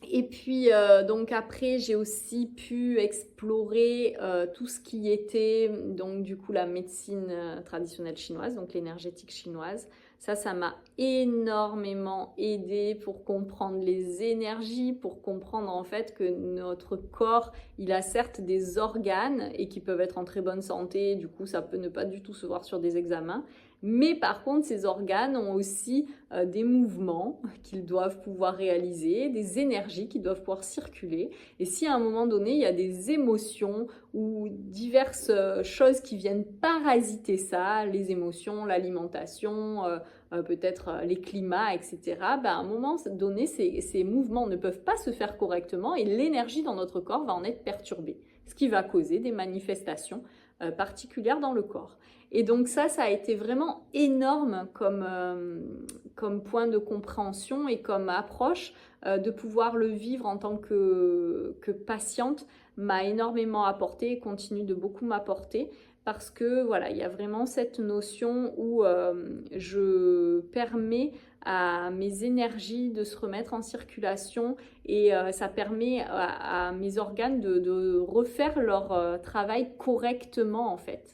Et puis, donc après, j'ai aussi pu explorer tout ce qui était, donc du coup, la médecine traditionnelle chinoise, donc l'énergétique chinoise. Ça m'a énormément aidé pour comprendre les énergies, pour comprendre en fait que notre corps, il a certes des organes et qui peuvent être en très bonne santé, du coup, ça peut ne pas du tout se voir sur des examens. Mais par contre, ces organes ont aussi des mouvements qu'ils doivent pouvoir réaliser, des énergies qui doivent pouvoir circuler. Et si à un moment donné, il y a des émotions ou diverses choses qui viennent parasiter ça, les émotions, l'alimentation, peut-être les climats, etc., ben à un moment donné, ces mouvements ne peuvent pas se faire correctement et l'énergie dans notre corps va en être perturbée, ce qui va causer des manifestations particulières dans le corps. Et donc ça a été vraiment énorme comme point de compréhension et comme approche de pouvoir le vivre en tant que patiente m'a énormément apporté et continue de beaucoup m'apporter parce que voilà, il y a vraiment cette notion où je permets à mes énergies de se remettre en circulation et ça permet à mes organes de refaire leur travail correctement en fait.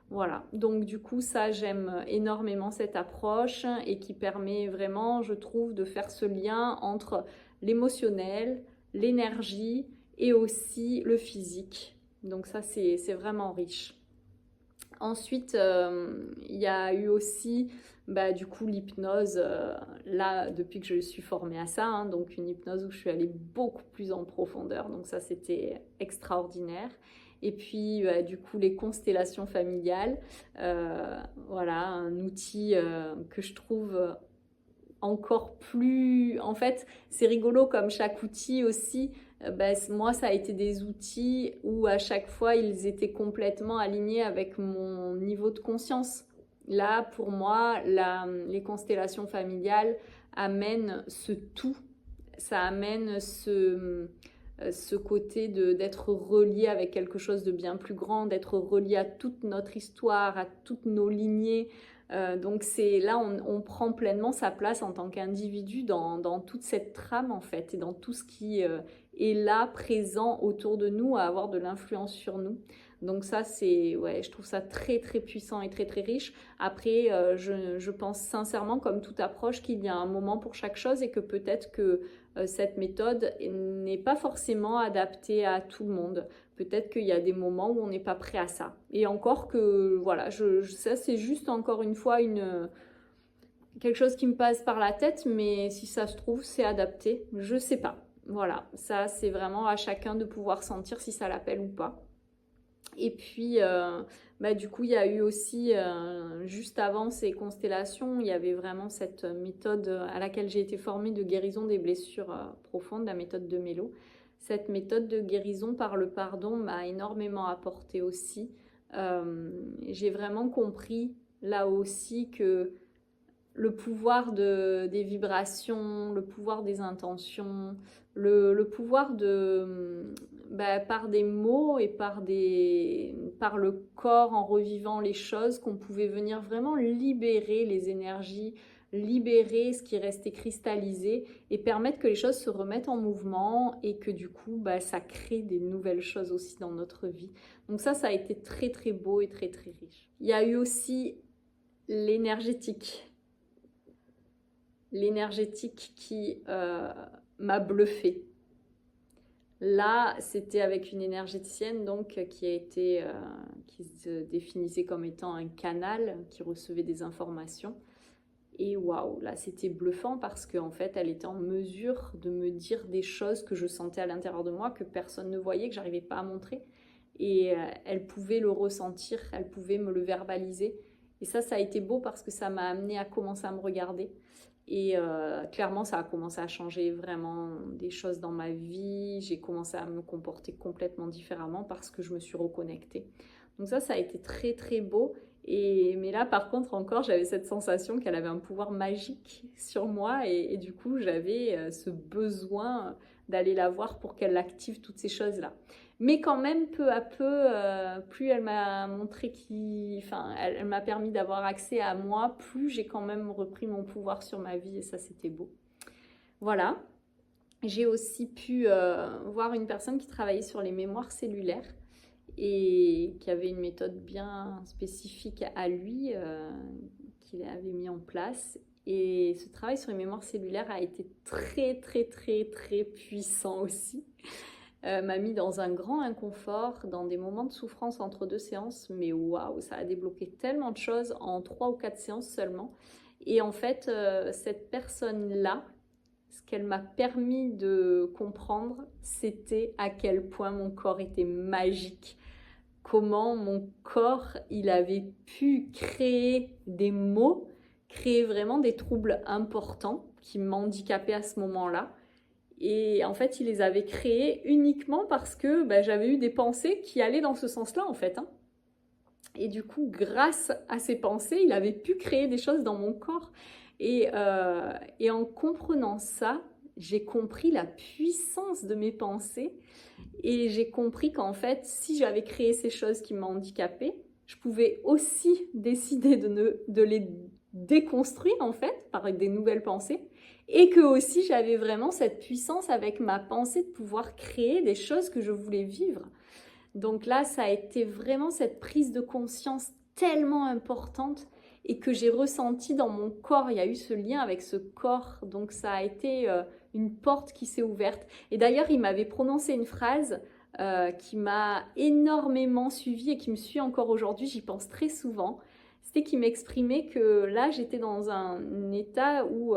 Voilà, donc du coup ça j'aime énormément cette approche et qui permet vraiment, je trouve, de faire ce lien entre l'émotionnel, l'énergie et aussi le physique. Donc ça c'est vraiment riche. Ensuite, il y a eu aussi bah, du coup l'hypnose, là depuis que je suis formée à ça, hein, donc une hypnose où je suis allée beaucoup plus en profondeur, donc ça c'était extraordinaire. Et puis du coup les constellations familiales, voilà un outil que je trouve encore plus... En fait, c'est rigolo comme chaque outil aussi. Ben, moi, ça a été des outils où à chaque fois, ils étaient complètement alignés avec mon niveau de conscience. Là, pour moi, les constellations familiales amènent ce tout. Ça amène ce côté d'être relié avec quelque chose de bien plus grand, d'être relié à toute notre histoire, à toutes nos lignées. Donc c'est là on prend pleinement sa place en tant qu'individu dans toute cette trame en fait et dans tout ce qui est là présent autour de nous à avoir de l'influence sur nous. Donc ça c'est ouais, je trouve ça très très puissant et très très riche. Après je pense sincèrement comme toute approche qu'il y a un moment pour chaque chose et que peut-être que cette méthode n'est pas forcément adaptée à tout le monde. Peut-être qu'il y a des moments où on n'est pas prêt à ça. Et encore que, voilà, ça c'est juste encore une fois quelque chose qui me passe par la tête, mais si ça se trouve, c'est adapté. Je sais pas. Voilà, ça c'est vraiment à chacun de pouvoir sentir si ça l'appelle ou pas. Et puis, bah, du coup, il y a eu aussi, juste avant ces constellations, il y avait vraiment cette méthode à laquelle j'ai été formée de guérison des blessures profondes, la méthode de Mélo. Cette méthode de guérison par le pardon m'a énormément apporté aussi. J'ai vraiment compris là aussi que le pouvoir des vibrations, le pouvoir des intentions, le pouvoir bah, par des mots et par le corps en revivant les choses, qu'on pouvait venir vraiment libérer les énergies, libérer ce qui restait cristallisé et permettre que les choses se remettent en mouvement et que du coup bah, ça crée des nouvelles choses aussi dans notre vie. Donc ça a été très très beau et très très riche. Il y a eu aussi l'énergétique qui m'a bluffée. Là, c'était avec une énergéticienne donc qui se définissait comme étant un canal qui recevait des informations. Et waouh, là c'était bluffant parce qu'en fait elle était en mesure de me dire des choses que je sentais à l'intérieur de moi, que personne ne voyait, que j'arrivais pas à montrer. Et elle pouvait le ressentir, elle pouvait me le verbaliser. Et ça a été beau parce que ça m'a amené à commencer à me regarder. Et clairement, ça a commencé à changer vraiment des choses dans ma vie. J'ai commencé à me comporter complètement différemment parce que je me suis reconnectée. Donc ça a été très très beau. Mais là, par contre, encore, j'avais cette sensation qu'elle avait un pouvoir magique sur moi et du coup, j'avais ce besoin d'aller la voir pour qu'elle active toutes ces choses-là. Mais quand même, peu à peu, plus elle m'a montré enfin, elle m'a permis d'avoir accès à moi, plus j'ai quand même repris mon pouvoir sur ma vie et ça, c'était beau. Voilà. J'ai aussi pu voir une personne qui travaillait sur les mémoires cellulaires et qui avait une méthode bien spécifique à lui qu'il avait mis en place. Et ce travail sur les mémoires cellulaires a été très très très très puissant aussi. M'a mis dans un grand inconfort, dans des moments de souffrance entre deux séances, mais waouh, ça a débloqué tellement de choses en 3 ou 4 séances seulement. Et en fait, cette personne-là, ce qu'elle m'a permis de comprendre, c'était à quel point mon corps était magique. Comment mon corps, il avait pu créer des mots, créer vraiment des troubles importants qui m'handicapaient à ce moment-là. Et en fait, il les avait créés uniquement parce que j'avais eu des pensées qui allaient dans ce sens-là, en fait. Hein. Et du coup, grâce à ces pensées, il avait pu créer des choses dans mon corps. Et en comprenant ça, j'ai compris la puissance de mes pensées. Et j'ai compris qu'en fait, si j'avais créé ces choses qui m'handicapaient, je pouvais aussi décider de les déconstruire, en fait, par des nouvelles pensées. Et que aussi, j'avais vraiment cette puissance avec ma pensée de pouvoir créer des choses que je voulais vivre. Donc là, ça a été vraiment cette prise de conscience tellement importante et que j'ai ressenti dans mon corps. Il y a eu ce lien avec ce corps, donc ça a été une porte qui s'est ouverte. Et d'ailleurs, il m'avait prononcé une phrase qui m'a énormément suivie et qui me suit encore aujourd'hui, j'y pense très souvent. C'était qu'il m'exprimait que là, j'étais dans un état où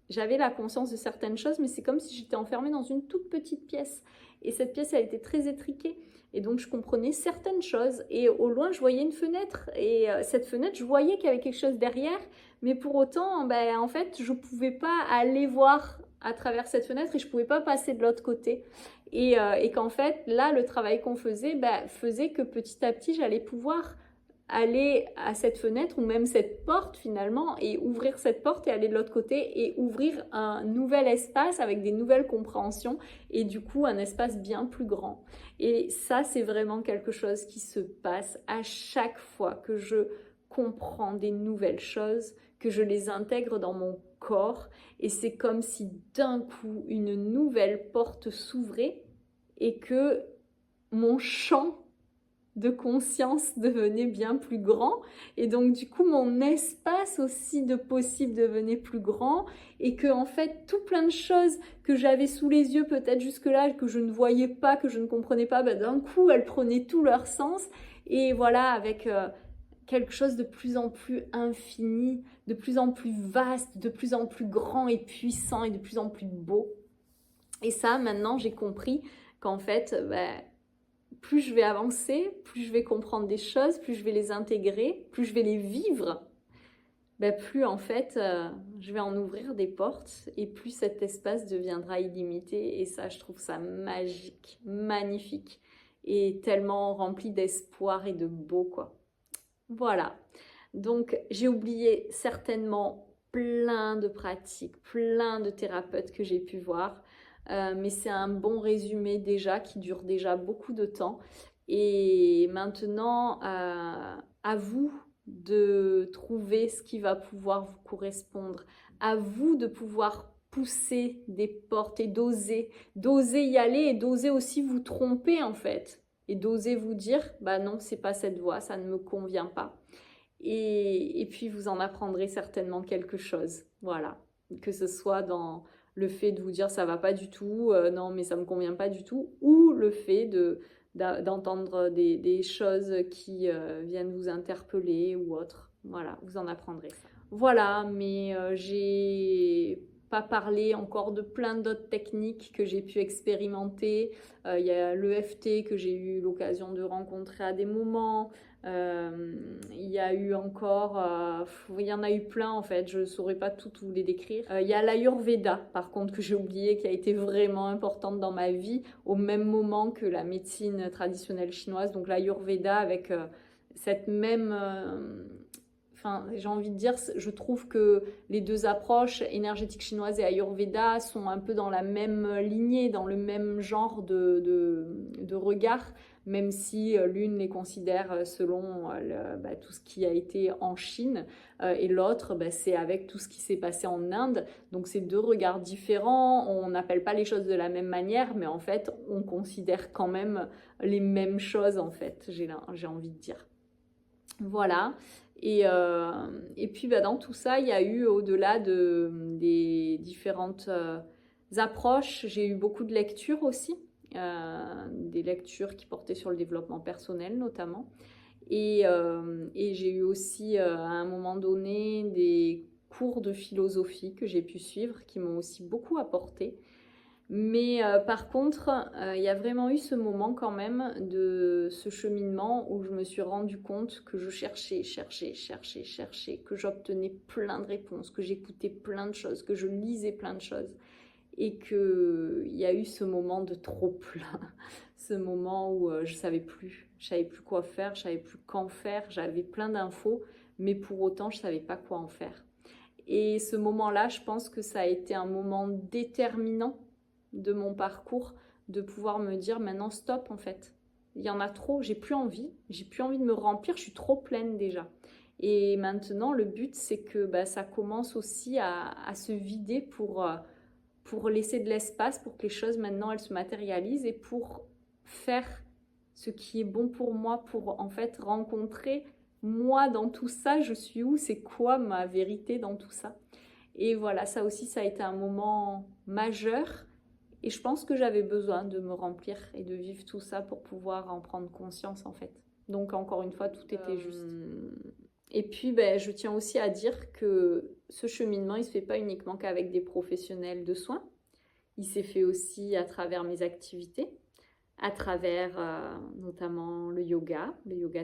j'avais la conscience de certaines choses, mais c'est comme si j'étais enfermée dans une toute petite pièce. Et cette pièce, elle était très étriquée. Et donc, je comprenais certaines choses. Et au loin, je voyais une fenêtre. Et cette fenêtre, je voyais qu'il y avait quelque chose derrière. Mais pour autant, en fait, je ne pouvais pas aller voir à travers cette fenêtre et je ne pouvais pas passer de l'autre côté. Et qu'en fait, là, le travail qu'on faisait faisait que petit à petit, j'allais pouvoir aller à cette fenêtre ou même cette porte finalement et ouvrir cette porte et aller de l'autre côté et ouvrir un nouvel espace avec des nouvelles compréhensions et du coup un espace bien plus grand. Et ça, c'est vraiment quelque chose qui se passe à chaque fois que je comprends des nouvelles choses, que je les intègre dans mon corps et c'est comme si d'un coup une nouvelle porte s'ouvrait et que mon champ de conscience devenait bien plus grand et donc du coup mon espace aussi de possible devenait plus grand et que en fait tout plein de choses que j'avais sous les yeux peut-être jusque-là que je ne voyais pas, que je ne comprenais pas, d'un coup elles prenaient tout leur sens et voilà avec quelque chose de plus en plus infini, de plus en plus vaste, de plus en plus grand et puissant et de plus en plus beau. Et ça maintenant j'ai compris qu'en fait plus je vais avancer, plus je vais comprendre des choses, plus je vais les intégrer, plus je vais les vivre, plus en fait je vais en ouvrir des portes et plus cet espace deviendra illimité. Et ça, je trouve ça magique, magnifique et tellement rempli d'espoir et de beau, quoi. Voilà. Donc j'ai oublié certainement plein de pratiques, plein de thérapeutes que j'ai pu voir. Mais c'est un bon résumé déjà qui dure déjà beaucoup de temps. Et maintenant, à vous de trouver ce qui va pouvoir vous correspondre. À vous de pouvoir pousser des portes et d'oser y aller et d'oser aussi vous tromper en fait. Et d'oser vous dire, non, c'est pas cette voie, ça ne me convient pas. Et puis vous en apprendrez certainement quelque chose. Voilà. Que ce soit dans le fait de vous dire ça va pas du tout, non mais ça me convient pas du tout, ou le fait d'entendre des choses qui viennent vous interpeller ou autre. Voilà, vous en apprendrez ça. Voilà, mais j'ai pas parlé encore de plein d'autres techniques que j'ai pu expérimenter. Il y a l'EFT que j'ai eu l'occasion de rencontrer à des moments. Il y a eu encore, il y en a eu plein en fait, je ne saurais pas tout vous les décrire. Il y a l'Ayurveda par contre que j'ai oublié, qui a été vraiment importante dans ma vie au même moment que la médecine traditionnelle chinoise. Donc l'Ayurveda avec cette même Enfin, j'ai envie de dire, je trouve que les deux approches, énergétique chinoise et Ayurveda, sont un peu dans la même lignée, dans le même genre de regard, même si l'une les considère selon tout ce qui a été en Chine, et l'autre, c'est avec tout ce qui s'est passé en Inde. Donc c'est deux regards différents, on n'appelle pas les choses de la même manière, mais en fait, on considère quand même les mêmes choses, en fait, j'ai envie de dire. Voilà. Et puis dans tout ça, il y a eu, au-delà des différentes approches, j'ai eu beaucoup de lectures aussi, des lectures qui portaient sur le développement personnel notamment. Et j'ai eu aussi à un moment donné des cours de philosophie que j'ai pu suivre, qui m'ont aussi beaucoup apporté. Mais par contre, il y a vraiment eu ce moment quand même de ce cheminement où je me suis rendu compte que je cherchais, que j'obtenais plein de réponses, que j'écoutais plein de choses, que je lisais plein de choses. Et qu'il y a eu ce moment de trop plein, ce moment où je savais plus quoi faire, je savais plus quand faire, j'avais plein d'infos, mais pour autant je savais pas quoi en faire. Et ce moment-là, je pense que ça a été un moment déterminant de mon parcours, de pouvoir me dire maintenant stop en fait. Il y en a trop, j'ai plus envie de me remplir, je suis trop pleine déjà. Et maintenant, le but, c'est que ça commence aussi à se vider pour laisser de l'espace, pour que les choses maintenant, elles se matérialisent et pour faire ce qui est bon pour moi, pour en fait rencontrer moi dans tout ça, je suis où, c'est quoi ma vérité dans tout ça. Et voilà, ça aussi, ça a été un moment majeur. Et je pense que j'avais besoin de me remplir et de vivre tout ça pour pouvoir en prendre conscience en fait. Donc encore une fois, tout était juste. Et puis je tiens aussi à dire que ce cheminement, il ne se fait pas uniquement qu'avec des professionnels de soins. Il s'est fait aussi à travers mes activités, à travers notamment le yoga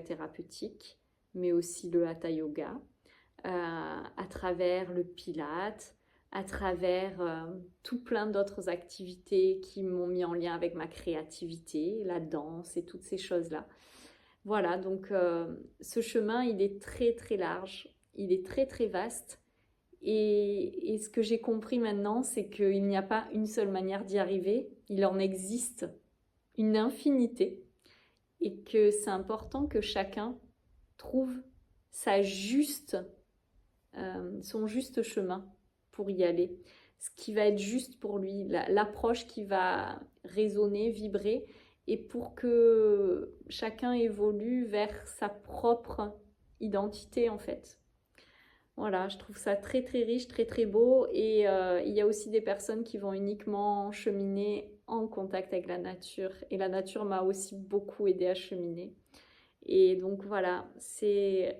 thérapeutique, mais aussi le hatha yoga, à travers le pilate, à travers tout plein d'autres activités qui m'ont mis en lien avec ma créativité, la danse et toutes ces choses-là. Voilà, donc ce chemin, il est très très large, il est très très vaste. Et ce que j'ai compris maintenant, c'est qu'il n'y a pas une seule manière d'y arriver, il en existe une infinité et que c'est important que chacun trouve son juste chemin pour y aller, ce qui va être juste pour lui, l'approche qui va résonner, vibrer, et pour que chacun évolue vers sa propre identité en fait. Voilà, je trouve ça très très riche, très très beau, et il y a aussi des personnes qui vont uniquement cheminer en contact avec la nature, et la nature m'a aussi beaucoup aidé à cheminer. Et donc voilà, c'est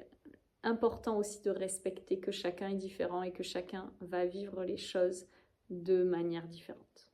important aussi de respecter que chacun est différent et que chacun va vivre les choses de manière différente.